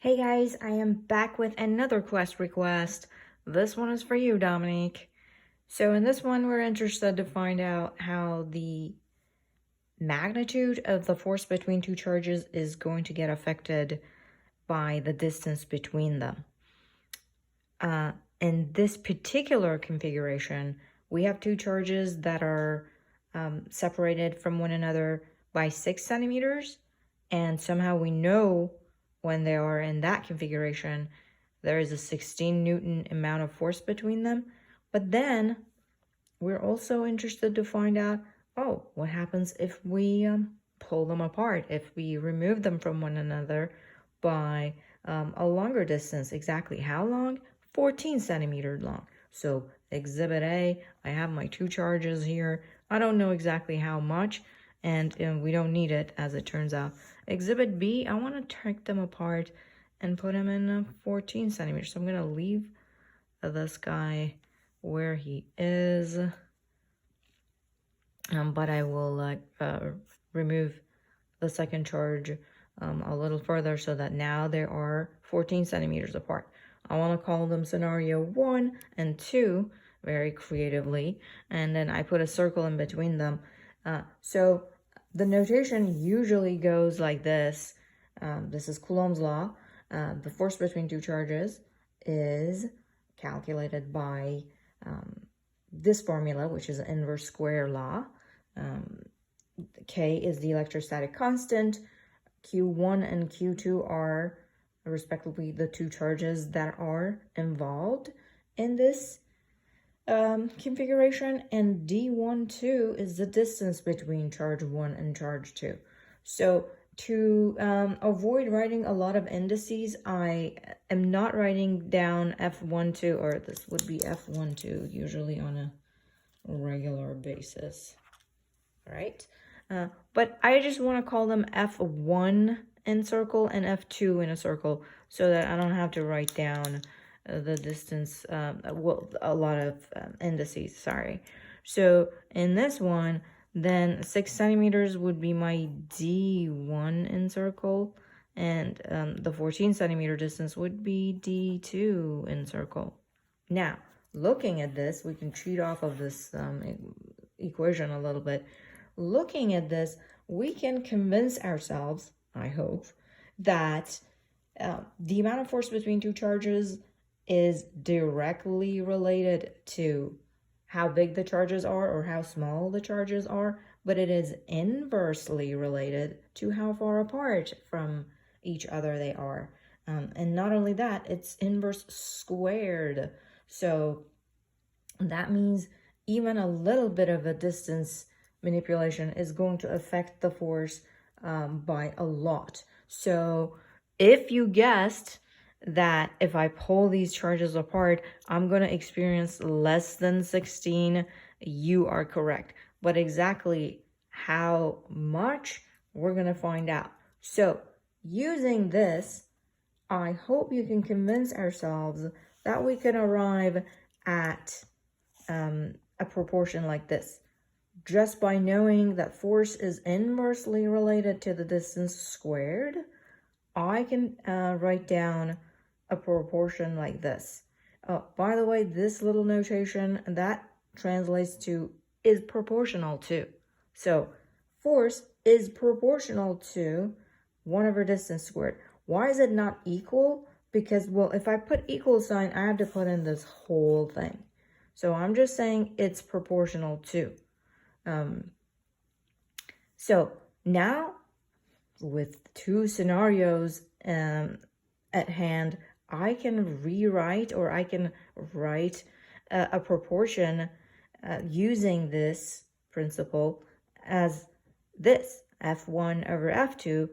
Hey guys, I am back with another quest request. This one is for you, Dominique. So in this one, we're interested to find out how the magnitude of the force between two charges is going to get affected by the distance between them. In this particular configuration, we have two charges that are separated from one another by 6 centimeters, and somehow we know when they are in that configuration, there is a 16 Newton amount of force between them. But then we're also interested to find out, oh, what happens if we pull them apart, if we remove them from one another by a longer distance. Exactly how long? 14 centimeters long. So exhibit A, I have my two charges here. I don't know exactly how much, and we don't need it as it turns out. Exhibit B, I want to take them apart and put them in 14 centimeters. So I'm going to leave this guy where he is, but I will remove the second charge a little further so that now they are 14 centimeters apart. I want to call them scenario 1 and 2 very creatively, and then I put a circle in between them. So the notation usually goes like this. This is Coulomb's law. The force between two charges is calculated by this formula, which is the inverse square law. K is the electrostatic constant. Q1 and Q2 are respectively the two charges that are involved in this configuration, and D12 is the distance between charge 1 and charge 2. So to avoid writing a lot of indices, I am not writing down F12, or this would be F12 usually on a regular basis, right? But I just want to call them F1 in circle and F2 in a circle so that I don't have to write down the distance, well, a lot of indices, sorry. So in this one, then 6 centimeters would be my D1 in circle, and the 14 centimeter distance would be D2 in circle. Now, looking at this, we can cheat off of this equation a little bit. Looking at this, we can convince ourselves, I hope, that the amount of force between two charges is directly related to how big the charges are or how small the charges are, but it is inversely related to how far apart from each other they are. And not only that, it's inverse squared. So that means even a little bit of a distance manipulation is going to affect the force by a lot. So if you guessed that if I pull these charges apart, I'm going to experience less than 16, you are correct. But exactly how much, we're going to find out. So using this, I hope you can convince ourselves that we can arrive at a proportion like this. Just by knowing that force is inversely related to the distance squared, I can write down a proportion like this. Oh, by the way, this little notation, that translates to is proportional to. So force is proportional to 1 over distance squared. Why is it not equal? Because, well, if I put equal sign, I have to put in this whole thing. So I'm just saying it's proportional to. So now, with two scenarios at hand, I can rewrite, or I can write a proportion using this principle as this. F1 over F2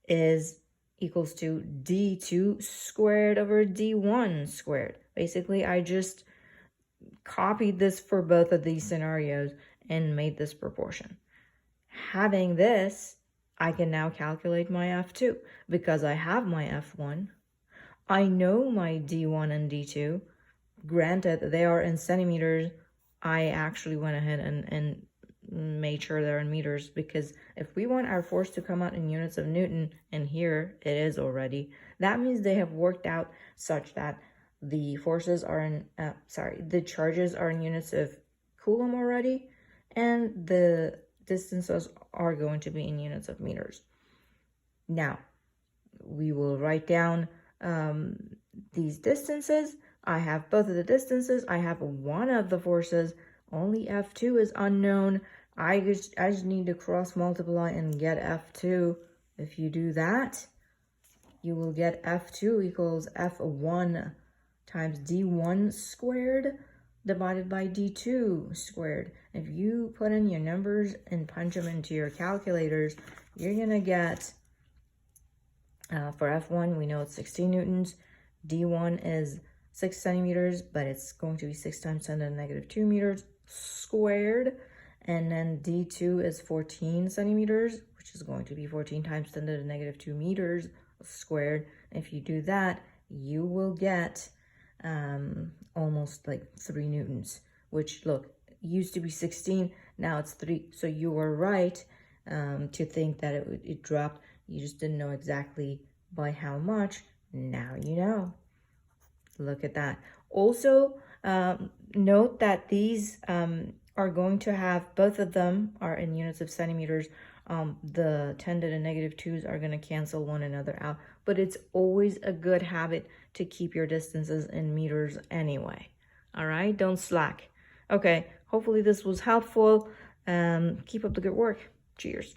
is equals to D2 squared over D1 squared. Basically, I just copied this for both of these scenarios and made this proportion. Having this, I can now calculate my F2 because I have my F1. I know my D1 and D2. Granted, they are in centimeters. I actually went ahead and made sure they're in meters, because if we want our force to come out in units of Newton, and here it is already, that means they have worked out such that the forces are in, the charges are in units of Coulomb already, and the distances are going to be in units of meters. Now, we will write down these distances. I have both of the distances. I have one of the forces. Only F2 is unknown. I just need to cross multiply and get F2. If you do that, you will get F2 equals F1 times D1 squared divided by D2 squared. If you put in your numbers and punch them into your calculators, you're going to get, for F1, we know it's 16 newtons. D1 is 6 centimeters, but it's going to be 6 times 10 to the negative 2 meters squared. And then D2 is 14 centimeters, which is going to be 14 times 10 to the negative 2 meters squared. If you do that, you will get almost like 3 newtons, which, look, used to be 16, now it's 3. So you were right to think that it dropped. You just didn't know exactly by how much. Now you know. Look at that. Also, note that these are going to have, both of them are in units of centimeters. The 10 to the negative 2s are going to cancel one another out. But it's always a good habit to keep your distances in meters anyway. All right? Don't slack. Okay, hopefully this was helpful. Keep up the good work. Cheers.